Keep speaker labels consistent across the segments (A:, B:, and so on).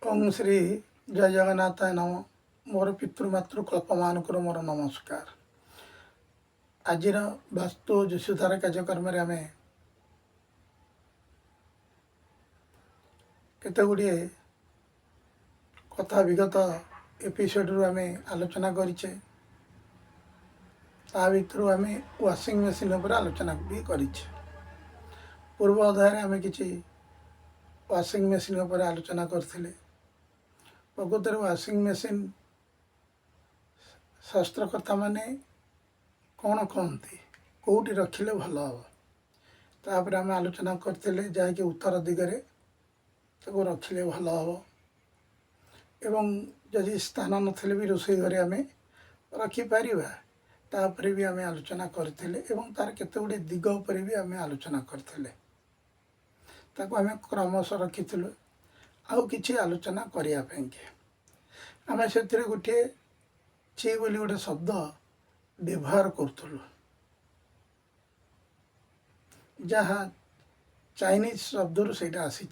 A: ओम श्री जय जगन्नाथाय नम। मोर पितृमातृ कल्पमानकर मोर नमस्कार। आज वास्तु जुषुधार कार्यक्रम आम केतगुड़े कथा विगत एपिसोड रु आम आलोचना करें। भितर आम वाशिंग मेसीन उपर आलोचना भी करें। पूर्व अध्याय आम कि वाशिंग मेसीन उपर आलोचना करथिले। प्रकृत वाशिंग मेसीन शास्त्रकर्ता माने कौन कहते कौटी रखिले भल हम तापर आम आलोचना करते जहाँकि उत्तर दिगरे ताको रखिले भल हम एवं जदि स्थान नथिले भी रोषे घरे आम रखिपर तापर भी आम आलोचना करते तार केते गुड़े दिग उपर भी आम आलोचना करते आम क्रमश रखिलु आउ कि आलोचना करने आम से गोटे ची बोली गोटे शब्द व्यवहार करूँ जहाँ चाइनीज शब्द रु से आसी।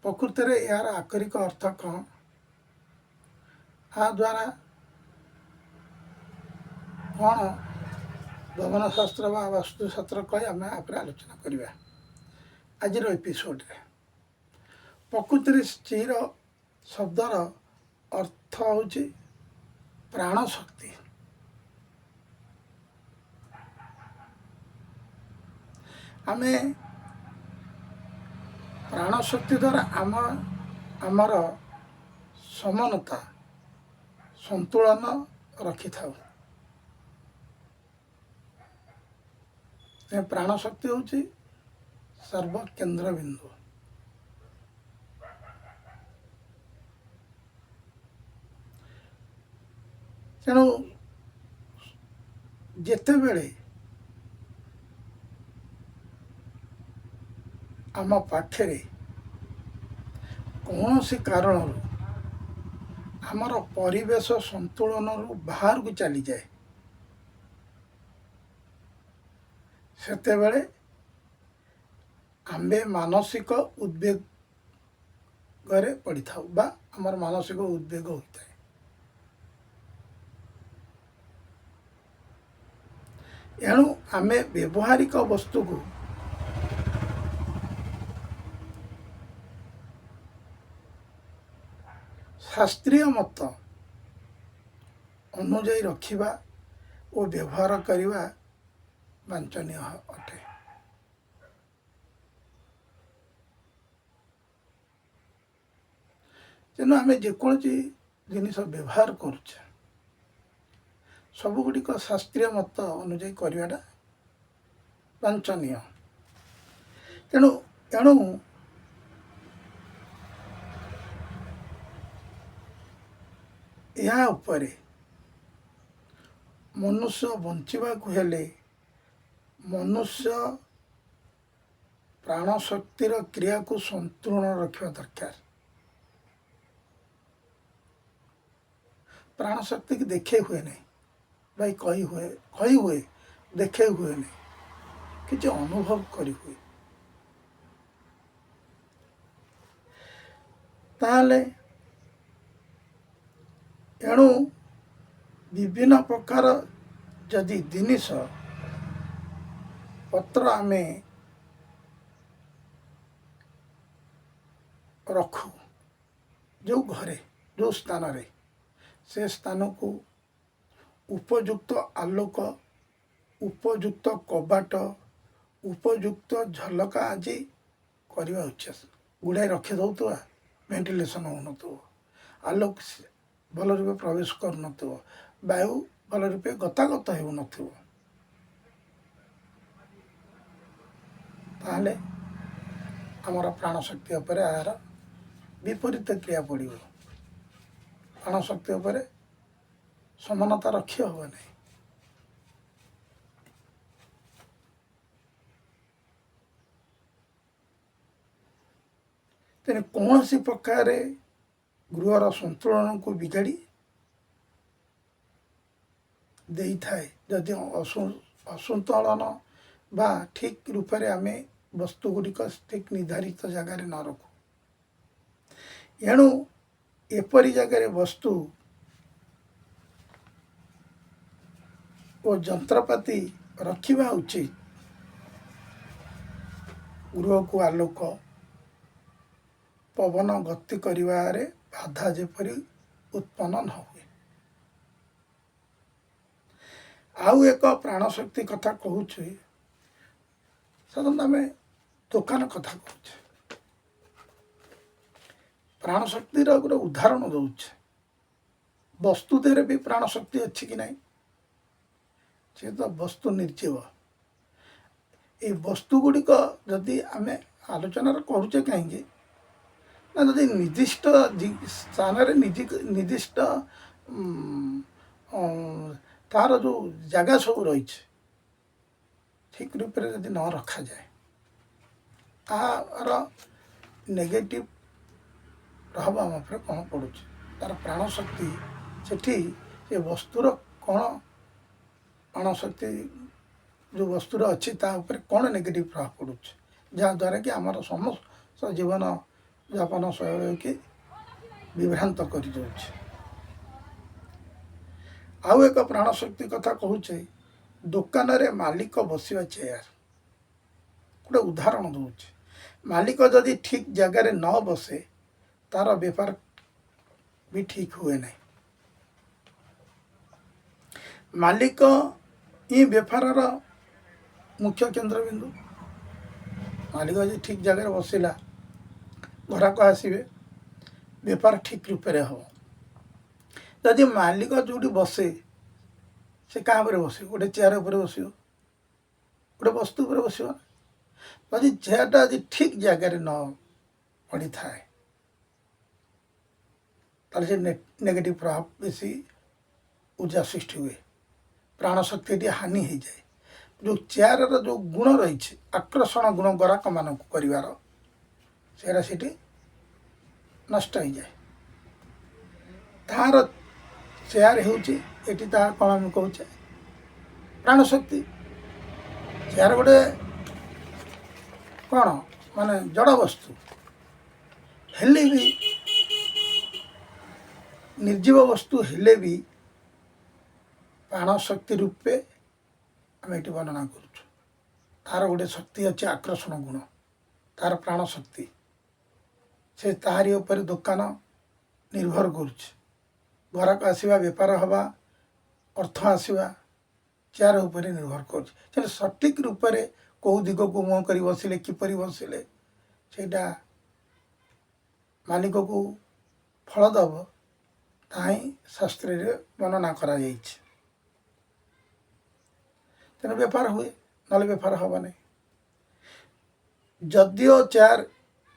A: प्रकृत में यार आकरिक अर्थ कौन आ द्वारा कौन भवन शास्त्र व वास्तुशास्त्र कही आम आप आलोचना करवा आज एपिसोड रे। प्रकृत में स्थिर शब्दर अर्थ हूँ प्राण शक्ति। आमे प्राण शक्ति द्वारा आमर समानता संतुलन रखि था। प्राण शक्ति हूँ सर्व केंद्र बिंदु। तेणु जेते बेले आम पाखरे कौन सी कारण आमर परिवेश संतुलन बाहर को चली जाए सेते बेले आम्बे मानसिक उद्वेग घरे पड़ी था बा आमर मानसिक उद्वेग होता है। एणु आमे व्यवहारिक वस्तु को शास्त्रीय मत अनुजाई रखिबा और व्यवहार करिबा वांछनीय अटे। तेणु आम जेकोसी जिनिस व्यवहार करुचे सबुगुड़िक शास्त्रीय मत अनुजाई करवाटा वांछनीय। तेणु एणु या उपरे मनुष्य बंचिबाकु हेले मनुष्य प्राण शक्तिर क्रिया को संतुलन रखा दरकार। प्राण शक्ति की देखे हुए नहीं भाई कही हुए देखे हुए नहीं कि अनुभव करी हुए। ताले एणु विभिन्न प्रकार जदि जिनिस पत्र आमे रखु जो घरे जो स्थान रे से स्थान को उपयुक्त आलोक उपयुक्त कबाट उपयुक्त झलका आज करवा उचित। गुड़ाई रखी दौथु वेंटिलेशन हो आलोक भल रूपे प्रवेश कर वायु भल रूपे गतागत हो ताले आमर प्राण शक्ति उपर यार विपरीत क्रिया पड़ो। प्राण शक्ति उपर समानता रखी हम नहीं। तेने कौन सी प्रकार गृहर संतुलन को बिगाड़ी दे थाए जदि असंतुलन बा ठीक रूप से आम वस्तु गुड़िक ठीक निर्धारित जगार न रखु। ଏଣୁ ଏପରି ଜାଗାରେ ବସ୍ତୁ ଓ ଯନ୍ତ୍ରପାତି ରଖିବା ଉଚିତ ଗୃହକୁ ଆଲୋକ ପବନ ଗତି କରିବାରେ ବାଧା ଯେପରି ଉତ୍ପନ୍ନ ନ ହୁଏ। ଆଉ ଏକ ପ୍ରାଣଶକ୍ତି କଥା କହୁଛି, ସାଧାରଣତଃ ଆମେ ଦୋକାନ କଥା କହୁଛେ, ପ୍ରାଣଶକ୍ତିର ଗୋଟେ ଉଦାହରଣ ଦେଉଛେ। ବସ୍ତୁ ଦେହରେ ବି ପ୍ରାଣଶକ୍ତି ଅଛି କି ନାହିଁ? ସେ ତ ବସ୍ତୁ ନିର୍ଜୀବ। এই ବସ୍ତୁ ଗୁଡ଼ିକ ଯଦି ଆମେ ଆଲୋଚନାର କରୁଛେ କାହିଁକି ନା, ଯଦି ନିର୍ଦ୍ଦିଷ୍ଟ ସ୍ଥାନରେ ନିର୍ଦ୍ଦିଷ୍ଟ ତାର ଯେଉଁ ଜାଗା ସବୁ ରହିଛି ଠିକ ରୂପରେ ଯଦି ନ ରଖାଯାଏ, ତାର ନେଗେଟିଭ ପ୍ରଭାବ ଆମ ଉପରେ କ'ଣ ପଡ଼ୁଛି, ତାର ପ୍ରାଣଶକ୍ତି ସେଠି ସେ ବସ୍ତୁର କ'ଣ ପ୍ରାଣଶକ୍ତି ଯେଉଁ ବସ୍ତୁର ଅଛି ତା ଉପରେ କ'ଣ ନେଗେଟିଭ୍ ପ୍ରଭାବ ପଡ଼ୁଛି, ଯାହାଦ୍ୱାରା କି ଆମର ସମସ୍ତ ଜୀବନଯାପନ ଶୈଳୀକି ବିଭ୍ରାନ୍ତ କରିଦେଉଛି। ଆଉ ଏକ ପ୍ରାଣଶକ୍ତି କଥା କହୁଛେ, ଦୋକାନରେ ମାଲିକ ବସିବା ଚେୟାର। ଗୋଟେ ଉଦାହରଣ ଦେଉଛି, ମାଲିକ ଯଦି ଠିକ୍ ଜାଗାରେ ନ ବସେ ତାର ବେପାର ବି ଠିକ୍ ହୁଏ ନାହିଁ। ମାଲିକ ହିଁ ବେପାରର ମୁଖ୍ୟ କେନ୍ଦ୍ରବିନ୍ଦୁ। ମାଲିକ ଯଦି ଠିକ୍ ଜାଗାରେ ବସିଲା, ଗ୍ରାହକ ଆସିବେ, ବେପାର ଠିକ୍ ରୂପରେ ହେବ। ଯଦି ମାଲିକ ଯେଉଁଠି ବସେ ସେ କାହା ଉପରେ ବସିବ? ଗୋଟେ ଚେୟାର ଉପରେ ବସିବ, ଗୋଟେ ବସ୍ତୁ ଉପରେ ବସିବ। ଯଦି ଚେୟାରଟା ଯଦି ଠିକ୍ ଜାଗାରେ ନ ପଡ଼ିଥାଏ ତାହେଲେ ସେ ନେଗେଟିଭ୍ ପ୍ରଭାବ ବେଶୀ ଉର୍ଜା ସୃଷ୍ଟି ହୁଏ, ପ୍ରାଣଶକ୍ତିଟି ହାନି ହୋଇଯାଏ। ଯେଉଁ ଚେୟାରର ଯେଉଁ ଗୁଣ ରହିଛି, ଆକର୍ଷଣ ଗୁଣ ଗ୍ରାହକମାନଙ୍କୁ କରିବାର, ସେଟା ସେଠି ନଷ୍ଟ ହୋଇଯାଏ। ତାହାର ଚେୟାର ହେଉଛି ଏଠି ତାହା କ'ଣ ଆମେ କହୁଛେ ପ୍ରାଣଶକ୍ତି। ଚେୟାର ଗୋଟେ କ'ଣ ମାନେ ଜଡ଼ ବସ୍ତୁ, ହେଲେ ବି ନିର୍ଜୀବ ବସ୍ତୁ ହେଲେ ବି ପ୍ରାଣଶକ୍ତି ରୂପେ ଆମେ ଏଠି ବର୍ଣ୍ଣନା କରୁଛୁ। ତାର ଗୋଟେ ଶକ୍ତି ଅଛି, ଆକର୍ଷଣ ଗୁଣ, ତାର ପ୍ରାଣଶକ୍ତି। ସେ ତାହାରି ଉପରେ ଦୋକାନ ନିର୍ଭର କରୁଛି। ଗ୍ରାହକ ଆସିବା, ବେପାର ହେବା, ଅର୍ଥ ଆସିବା ଚେୟାର ଉପରେ ନିର୍ଭର କରୁଛି। ସେଟା ସଠିକ୍ ରୂପରେ କେଉଁ ଦିଗକୁ ମୁହଁ କରି ବସିଲେ, କିପରି ବସିଲେ ସେଇଟା ମାଲିକକୁ ଫଳ ଦେବ, ତାହା ହିଁ ଶାସ୍ତ୍ରରେ ବର୍ଣ୍ଣନା କରାଯାଇଛି। ତେଣୁ ବେପାର ହୁଏ, ନହେଲେ ବେପାର ହେବ ନାହିଁ। ଯଦିଓ ଚେୟାର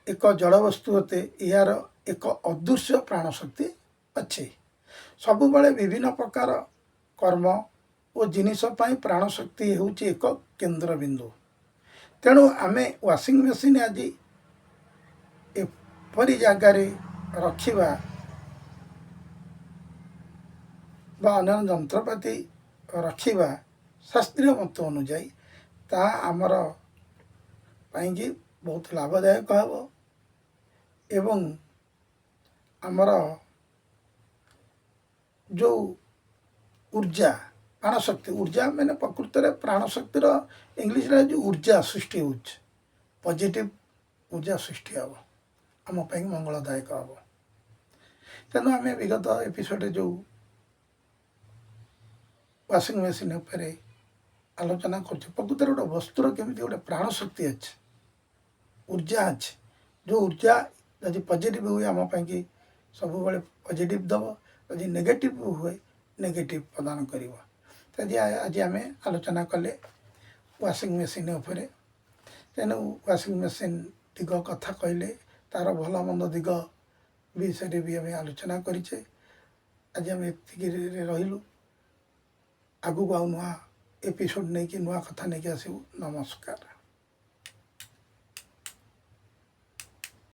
A: ଏକ ଜଡ଼ବସ୍ତୁ ଅଟେ, ଏହାର ଏକ ଅଦୃଶ୍ୟ ପ୍ରାଣଶକ୍ତି ଅଛି। ସବୁବେଳେ ବିଭିନ୍ନ ପ୍ରକାର କର୍ମ ଓ ଜିନିଷ ପାଇଁ ପ୍ରାଣଶକ୍ତି ହେଉଛି ଏକ କେନ୍ଦ୍ରବିନ୍ଦୁ। ତେଣୁ ଆମେ ୱାସିଂ ମେସିନ୍ ଆଜି ଏପରି ଜାଗାରେ ରଖିବା ବା ଅନ୍ୟାନ୍ୟ ଯନ୍ତ୍ରପାତି ରଖିବା ଶାସ୍ତ୍ରୀୟ ମତ ଅନୁଯାୟୀ ତାହା ଆମର ପାଇଁକି ବହୁତ ଲାଭଦାୟକ ହେବ ଏବଂ ଆମର ଯେଉଁ ଉର୍ଜା, ପ୍ରାଣଶକ୍ତି, ଉର୍ଜା ମାନେ ପ୍ରକୃତରେ ପ୍ରାଣଶକ୍ତିର ଇଂଲିଶରେ ଯେଉଁ ଉର୍ଜା ସୃଷ୍ଟି ହେଉଛି, ପଜିଟିଭ୍ ଉର୍ଜା ସୃଷ୍ଟି ହେବ, ଆମ ପାଇଁ ମଙ୍ଗଳଦାୟକ ହେବ। ତେଣୁ ଆମେ ବିଗତ ଏପିସୋଡ଼ରେ ଯେଉଁ ୱାସିଂ ମେସିନ୍ ଉପରେ ଆଲୋଚନା କରୁଛୁ, ପ୍ରକୃତରେ ଗୋଟେ ବସ୍ତୁର କେମିତି ଗୋଟେ ପ୍ରାଣଶକ୍ତି ଅଛି, ଉର୍ଜା ଅଛି। ଯେଉଁ ଉର୍ଜା ଯଦି ପଜିଟିଭ୍ ହୁଏ ଆମ ପାଇଁକି ସବୁବେଳେ ପଜିଟିଭ୍ ଦେବ, ଯଦି ନେଗେଟିଭ୍ ହୁଏ ନେଗେଟିଭ୍ ପ୍ରଦାନ କରିବ। ଆଜି ଆମେ ଆଲୋଚନା କଲେ ୱାସିଂ ମେସିନ୍ ଉପରେ। ତେଣୁ ୱାସିଂ ମେସିନ୍ ଦିଗ କଥା କହିଲେ ତା'ର ଭଲ ମନ୍ଦ ଦିଗ ବିଷୟରେ ବି ଆମେ ଆଲୋଚନା କରିଛେ। ଆଜି ଆମେ ଏତିକିରେ ରହିଲୁ। ଆଗକୁ ଆଉ ନୂଆ ଏପିସୋଡ଼ ନେଇକି ନୂଆ କଥା ନେଇକି ଆସିବୁ। ନମସ୍କାର।